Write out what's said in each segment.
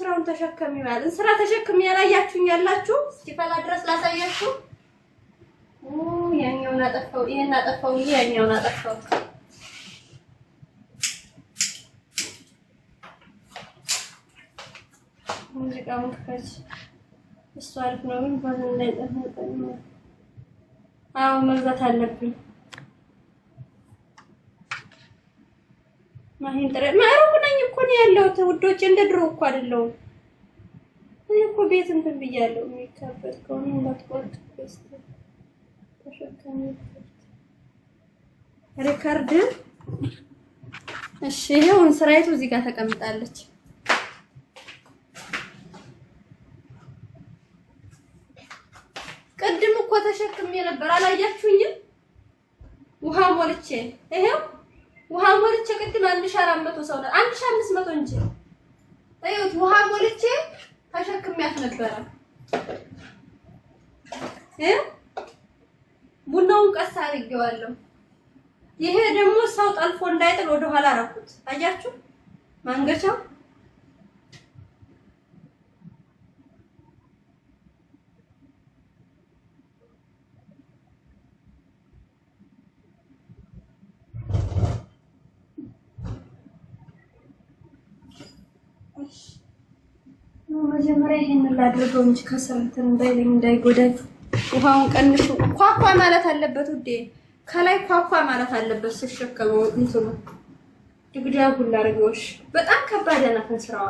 ስራውን ተሸከሚ ማለት ስራ ተሸክሚ ያላያችሁኝ ያላችሁ እስኪፈላ ድረስ ላሳያችሁ። ያኛውን አጠፋው ይሄን አጠፋው ያኛውን አጠፋው። ሙዚቃ ሙከች እሱ አሪፍ ነው ግን ባለ ላይ ተፈጠነ። አዎ መግዛት አለብኝ። ማሂን ጥረ ማሩቁ ነኝ እኮ ነው ያለሁት ውዶቼ፣ እንደ ድሮ እኮ አይደለሁም። እኔ እኮ ቤት እንትን ብያለሁ። የሚካበት ከሆነ እንዳትቆርጥ በስተ ተሸከሚ ሪካርድ። እሺ ይሄው ስራይቱ እዚህ ጋር ተቀምጣለች። ቅድም እኮ ተሸክሜ ነበር አላያችሁኝም? ውሃ ሞልቼ ይሄው ውሃ ሞልቼ ቅድም 1400 ሰው ነው 1500 እንጂ እዩት። ውሃ ሞልቼ ተሸክሜያት ነበረ። ቡናውን ቀስ አድርጌዋለሁ። ይሄ ደግሞ ሰው ጠልፎ እንዳይጥል ወደ ኋላ አደረኩት። አያችሁ ማንገቻው መጀመሪያ ይሄንን ላድርገው እንጂ ከሰምተን እንዳይለኝ እንዳይጎዳኝ። ውሃውን ቀንሹ። ኳኳ ማለት አለበት ውዴ፣ ከላይ ኳኳ ማለት አለበት ሲሸከመው እንትኑ ድግዳጉን ላድርገውሽ። በጣም ከባድ ነው ስራዋ።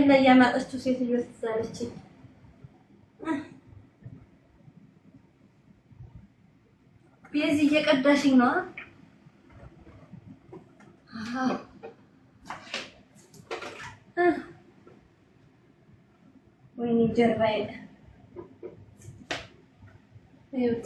ላይ ያማጣችሁ ሴትዮ ትዛለች። ቤዚ እየቀዳሽኝ ነው። ወይኔ ጀርባዬ እዩት።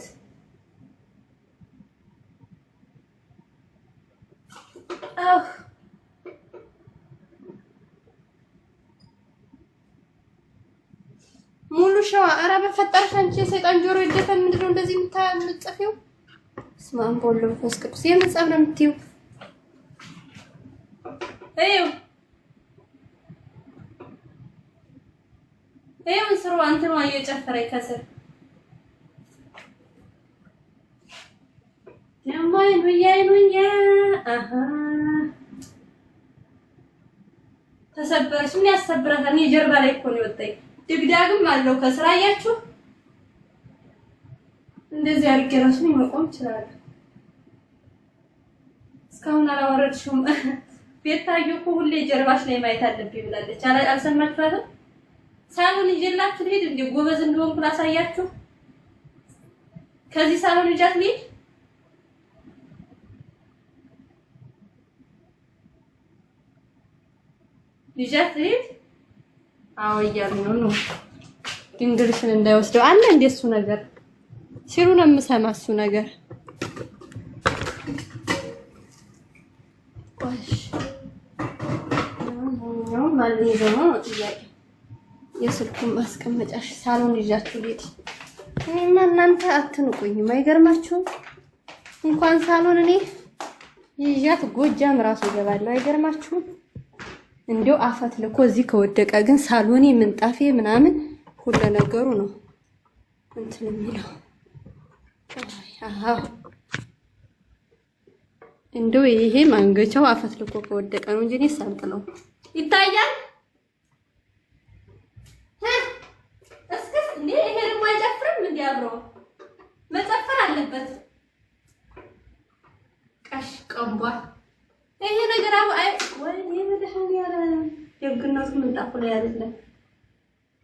ሙሉ ሸዋ። ኧረ በፈጠረሽ አንቺ የሰይጣን ጆሮ ይደፈን። ምንድነው እንደዚህ የምትጽፊው? ስማም ቦሎ ፈስቅዱስ የምትጻፍ ነው የምትይው? ይኸው ስሩ አንተማ እየጨፈረ ከስር ተሰበረሽ። ምን ያሰብራታል? እኔ ጀርባ ላይ እኮ ነው የወጣኝ። ድግዳግም አለው ከስራ አያችሁ። እንደዚህ አድርጌ ራሱ መቆም ይችላል። እስካሁን አላወረድሽውም። ቤታዩ እኮ ሁሌ ጀርባሽ ላይ ማየት አለብኝ ብላለች። አልሰማችኋትም? ሳሎን ይዤላችሁ ልሂድ እንዴ? ጎበዝ እንደሆንኩ ላሳያችሁ። ከዚህ ሳሎን ይዣት ልሂድ። ይዣት ልሂድ። አዎ እያሉ ነው። ድንግልሽን እንዳይወስደው አለ እንደ እሱ ነገር ሲሉ ነው የምሰማ። እሱ ነገር ነው ማለት ነው። ጥያቄ የስልኩን ማስቀመጫሽ ሳሎን ይዣችሁ ልሂድ። እኔና እናንተ አትንቁኝም። አይገርማችሁም? እንኳን ሳሎን እኔ ይዣት ጎጃም ራሱ እገባለሁ። አይገርማችሁም? እንዴው አፈት ለኮ እዚህ ከወደቀ ግን ሳሎኔ ምንጣፌ ምናምን ሁሉ ነገሩ ነው እንትን የሚለው። አሃ እንደው ይሄ ማንገቻው አፈት ለኮ ከወደቀ ነው እንጂ እኔ ሳልጥለው ይታያል። እስከስ እንዴ ይሄ ደግሞ አይጨፍርም እንዴ? አብሮ መጨፈር አለበት። ቀሽ ቀንቧ ይሄ ነገር አይ ወይኔ መድኃኒ ያለ ደግነቱ ምንጣፉ ላይ አይደለም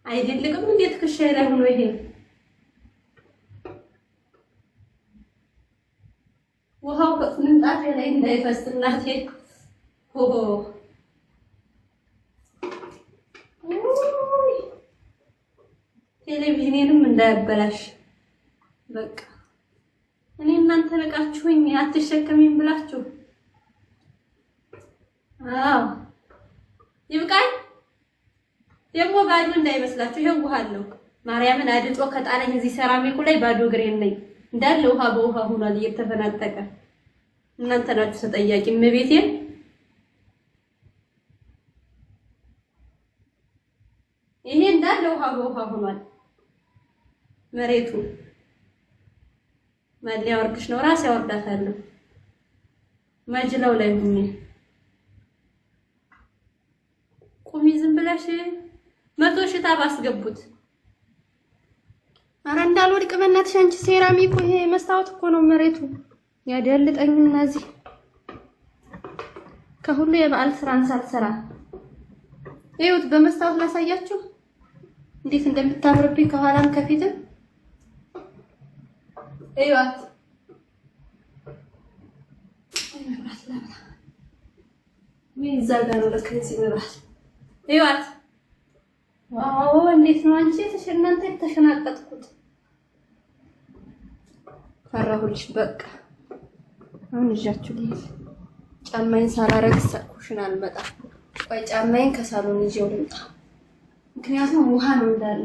አይደልቅም። እንዴት ከሻይ ላይ ሆኖ ይሄ ውሃው ምንጣፌ ላይ እንዳይፈስ እናቴ። ሆሆ ቴሌቪዥኔንም እንዳያበላሽ በቃ እኔ እናንተ ነቃችሁኝ አትሸከሚም ብላችሁ። አዎ ይብቃኝ። ደግሞ ባዶ እንዳይመስላችሁ ይሄን ውሃ አለው። ማርያምን አድጦ ከጣለኝ እዚህ ሰራሚኩ ላይ ባዶ እግሬን ነኝ እንዳለ ውሃ በውሃ ሆኗል እየተፈናጠቀ። እናንተ ናችሁ ተጠያቂ። እመቤቴን ይሄ እንዳለ ውሃ በውሃ ሆኗል መሬቱ። ማን ያወርድሽ ነው? ራስ ያወርዳታለሁ ማጅላው ላይ ሆኜ። ቁሚ ዝም ብለሽ 100 ሺህ ታብ አስገቡት። ኧረ እንዳልወድቅ በእናትሽ አንቺ ሴራሚኩ ይሄ መስታወት እኮ ነው መሬቱ ያደልጠኝና እዚህ ከሁሉ የበዓል ስራን ሳልሰራ እዩት። በመስታወት ላሳያችሁ እንዴት እንደምታምርብኝ ከኋላም ከፊትም እዩት። እዛ ጋር ነው ለከዚህ መብራት እዩት። ዋው እንዴት ነው አንቺ እናንተ የተሸናቀጥኩት። ፈራሁልሽ በቃ። አሁን ይዣችሁ ልሂድ። ጫማዬን ሳላረግ ኩሽና አልመጣም። ቆይ ጫማዬን ከሳሎን ይዤው ልምጣ፣ ምክንያቱም ውሃ ነው እንዳለ።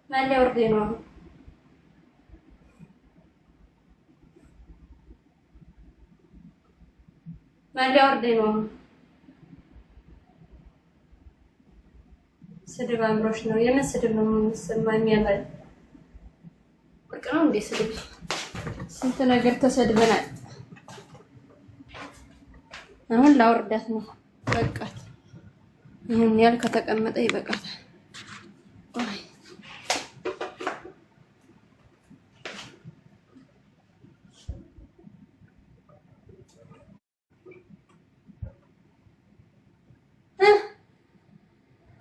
ማን ሊያወርድ ነው አሁን? ማን ሊያወርድ ነው አሁን? ስድብ አምሮሽ ነው? የምን ስድብ ነው የምትሰማኝ? ያበል ወርቅ ነው እንዴ ስድብ? ስንት ነገር ተሰድበናል። አሁን ላወርዳት ነው። በቃት። ይሄን ያህል ከተቀመጠ ይበቃታል።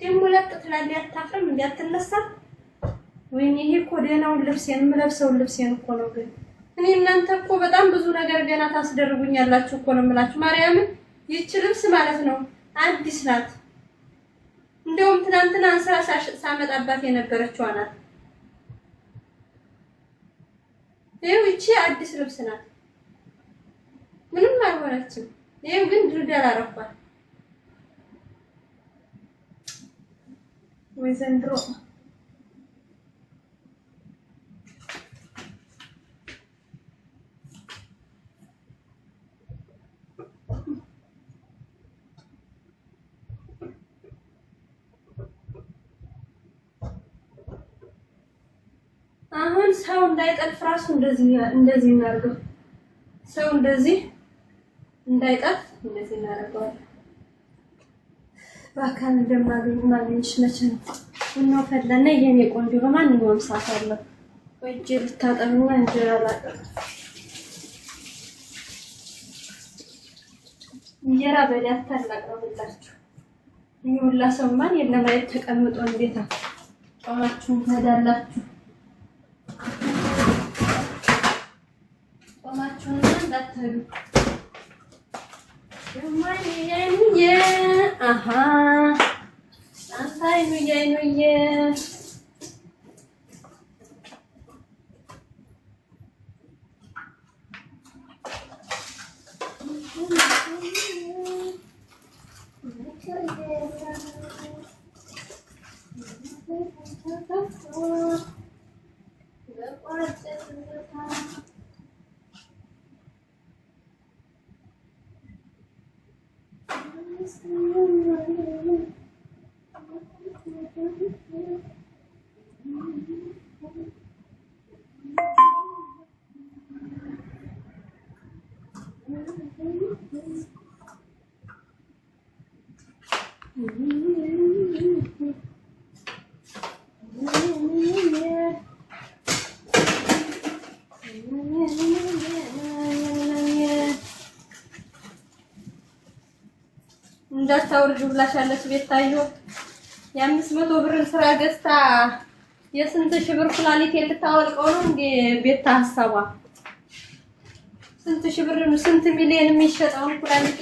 ደግሞ ለጥት ላይ አታፍርም እንዲያትነሳ? ወይኔ ይሄ እኮ ደህናውን ልብሴን የምለብሰውን ልብሴን እኮ ነው። ግን እኔ እናንተ እኮ በጣም ብዙ ነገር ገና ታስደርጉኛላችሁ እኮ ነው የምላችሁ። ማርያምን ይህች ልብስ ማለት ነው አዲስ ናት። እንደውም ትናንትና አንስራ ሳመጣባት የነበረችው ናት። ይሄው ይቺ አዲስ ልብስ ናት፣ ምንም አልሆነችም። ይሄው ግን ድርዳል አረኳት ወይ ዘንድሮ። አሁን ሰው እንዳይጠልፍ ራሱ እንደዚህ እናድርገው። ሰው እንደዚህ እንዳይጠልፍ እንደዚህ እናደርገዋለን። በአካል እንደማገኝሽ መቼ ነው? ምነው ፈላና ይሄን የቆንጆ በማንኛውም ሰዓት አለው። እጄ ልታጠብና እንጀራ ላጠብ። እንጀራ በዳታ ላቀርብላችሁ። ይሁላ ሰማን የለማየት ተቀምጦ እንዴታ ጾማችሁን ታዳላችሁ። ጾማችሁን እንዳትሉ የማይያይኑየ አሃ አንታይኑየ እንዳታወርጁ ብላሻለች ቤታዮ። የ500 ብር ስራ ገዝታ የስንት ሺህ ብር ኩላሊት ልታወልቀው ነው እንዴ? ቤታ ሐሳቧ ስንት ሺህ ብር ስንት ሚሊዮን የሚሸጠውን ኩላሊት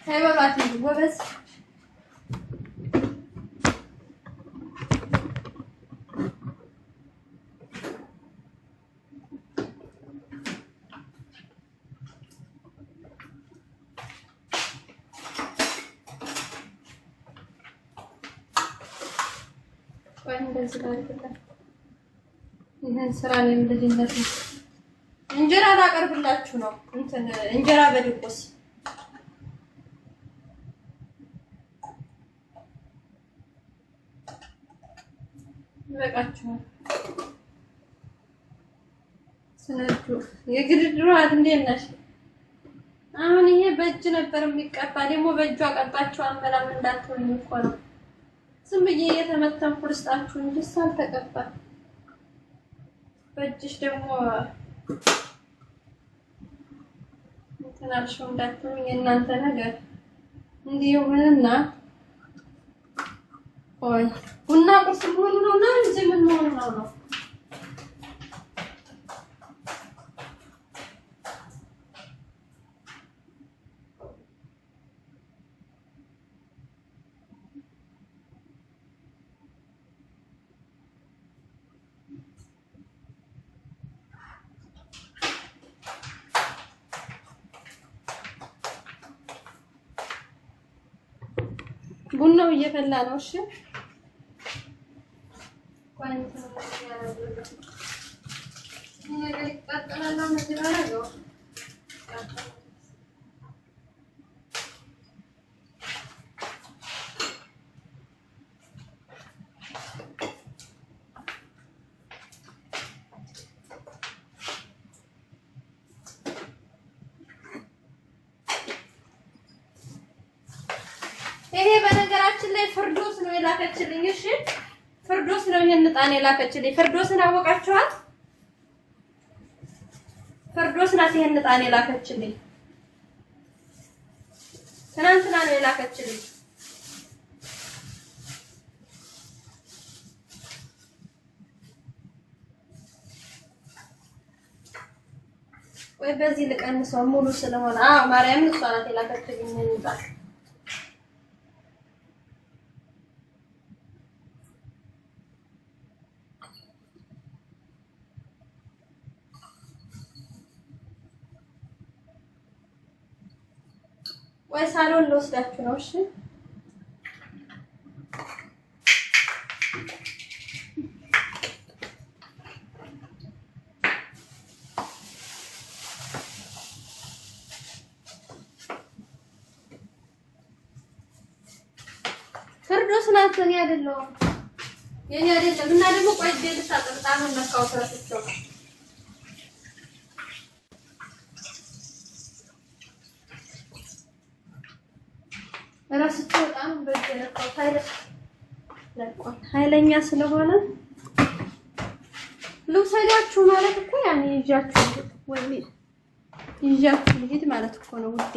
አይበሏት ጎበዝ። ወይ እንደዚህ ላድርግላት። ይሄን ስራ ላይ ልጅነት እንጀራ ላቀርብላችሁ ነው። እንትን እንጀራ በድቁስ በቃችሁ። ስነዱ የግድድሯት እንዴት ነሽ? አሁን ይሄ በእጅ ነበር የሚቀባ። ደግሞ በእጇ ቀባችሁ አመላም እንዳትሆኝ እኮ ነው። ዝም ብዬ እየተመተንኩ ልስጣችሁ እንጂ ሳልተቀባ በእጅሽ ደግሞ እንትን አልሽው እንዳትሆኝ። የእናንተ ነገር እንዲህ ይሁንና ቆይ ቡና ቁርስ መሆኑ ነው እና እንጂ ምን መሆኑ ነው? ቡናው እየፈላ ነው። እሺ ይሄ በነገራችን ላይ ፍርዶስ ነው የላከችልኝ። እሺ ፍርዶስ ነው ይሄን ዕጣን የላከችልኝ። ፍርዶስን አወቃችኋት? ፍርዶስ ናት ይሄን ዕጣን የላከችልኝ። ትናንትና ነው የላከችልኝ። ወይ በዚህ ልቀንሰው ሙሉ ስለሆነ። አዎ ማርያም እሷ ናት የላከችልኝ ዕጣን። ወይ ሳሎን ልወስዳችሁ ነው። እሺ ፍርዶስ ናት። እኔ አይደለሁም የኔ አይደለም። እና ደግሞ ቆይ ቤት ሳጠጣ ነው ነካው ተረስቸው ራስቸው በጣም በደረቀው ኃይለኛ ስለሆነ ልውሰዳችሁ ማለት እኮ ያኔ ይዣችሁ ወይ ይዣችሁ ልሂድ ማለት እኮ ነው ውዴ።